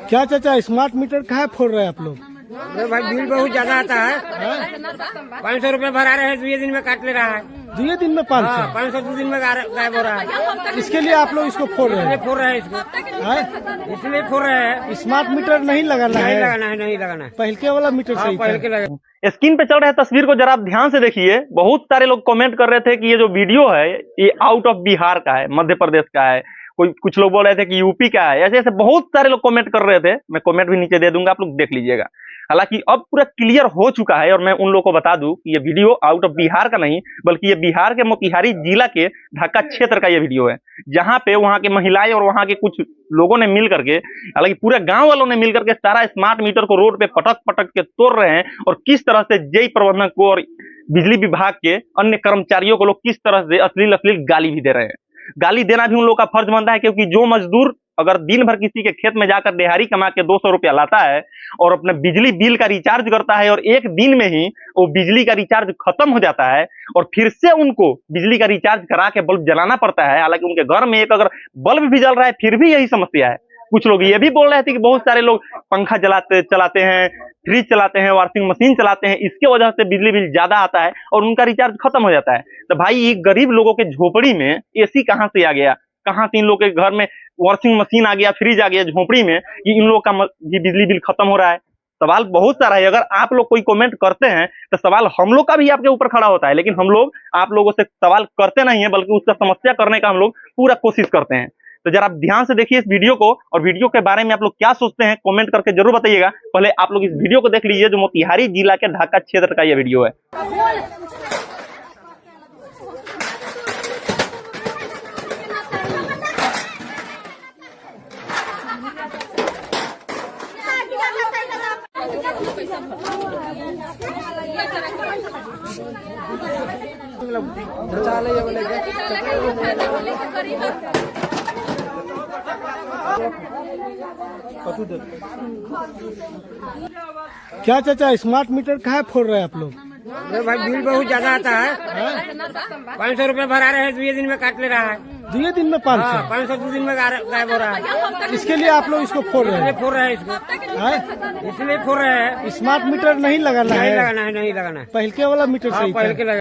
क्या चाचा smart meter कहाँ फोड़ रहे हैं आप लोग? भाई बिल बहुत ज्यादा आता है। 500 रुपए भरा रहे हैं, 2 दिन में काट ले रहा है। 2 दिन में 500? 500 2 दिन में गायब हो रहा है। इसके लिए आप लोग इसको फोड़ रहे हैं? फोड़ रहे हैं इसको, इसलिए फोड़ रहे हैं। स्मार्ट मीटर नहीं लगाना है? नहीं लगाना है। पहले वाला मीटर सही था। स्क्रीन पे चल रहा है तस्वीर को जरा आप ध्यान से देखिए। बहुत सारे लोग कमेंट कर रहे थे कि ये जो वीडियो है ये आउट ऑफ बिहार का है, मध्य प्रदेश का है, कुछ लोग बोल रहे थे कि यूपी का है। ऐसे ऐसे बहुत सारे लोग कमेंट कर रहे थे। मैं कमेंट भी नीचे दे दूंगा, आप लोग देख लीजिएगा। हालांकि अब पूरा क्लियर हो चुका है और मैं उन लोगों को बता दूं कि ये वीडियो आउट ऑफ बिहार का नहीं, बल्कि ये बिहार के मोतिहारी जिला के ढाका क्षेत्र का ये वीडियो है, जहां पे वहां के महिलाएं और वहां के कुछ लोगों ने मिल करके, हालांकि पूरे गांव वालों ने मिलकर के सारा स्मार्ट मीटर को रोड पे पटक पटक के तोड़ रहे हैं और किस तरह से जेई प्रबंधक को और बिजली विभाग के अन्य कर्मचारियों को लोग किस तरह से अश्लील गाली भी दे रहे हैं। गाली देना भी उन लोगों का फर्ज बनता है, क्योंकि जो मजदूर अगर दिन भर किसी के खेत में जाकर दिहाड़ी कमा के 200 रुपया लाता है और अपने बिजली बिल का रिचार्ज करता है और एक दिन में ही वो बिजली का रिचार्ज खत्म हो जाता है और फिर से उनको बिजली का रिचार्ज करा के बल्ब जलाना पड़ता है। हालांकि उनके घर में एक अगर बल्ब भी जल रहा है फिर भी यही समस्या है। कुछ लोग ये भी बोल रहे थे कि बहुत सारे लोग पंखा चलाते हैं, फ्रिज चलाते हैं, वॉशिंग मशीन चलाते हैं, इसके वजह से बिजली बिल ज्यादा आता है और उनका रिचार्ज खत्म हो जाता है। तो भाई ये गरीब लोगों के झोपड़ी में एसी कहां से आ गया, कहां से इन लोगों के घर में वॉशिंग मशीन आ गया, फ्रिज आ गया झोपड़ी में, कि इन लोगों का भी बिजली बिल खत्म हो रहा है। सवाल बहुत सारा है। अगर आप लोग कोई कमेंट करते हैं तो सवाल हम लोग का भी आपके ऊपर खड़ा होता है, लेकिन हम लोग आप लोगों से सवाल करते नहीं है, बल्कि उसका समस्या करने का हम लोग पूरा कोशिश करते हैं। तो जरा आप ध्यान से देखिए इस वीडियो को, और वीडियो के बारे में आप लोग क्या सोचते हैं कमेंट करके जरूर बताइएगा। पहले आप लोग इस वीडियो को देख लीजिए, जो मोतिहारी जिला के ढाका क्षेत्र का यह वीडियो है। क्या चाचा स्मार्ट मीटर कहाँ फोड़ रहे हैं आप लोग? भाई बिल बहुत ज्यादा आता है। 500 रुपए भरा रहे हैं, 2 दिन में काट ले रहा है। 2 दिन में 500? 500 2 दिन में गायब हो रहा है। इसके लिए आप लोग इसको फोड़ रहे हैं? फोड़ रहे हैं इसको, इसलिए फोड़ रहे हैं। स्मार्ट मीटर नहीं लगाना है? नहीं लगाना है। पहले वाला मीटर सही था।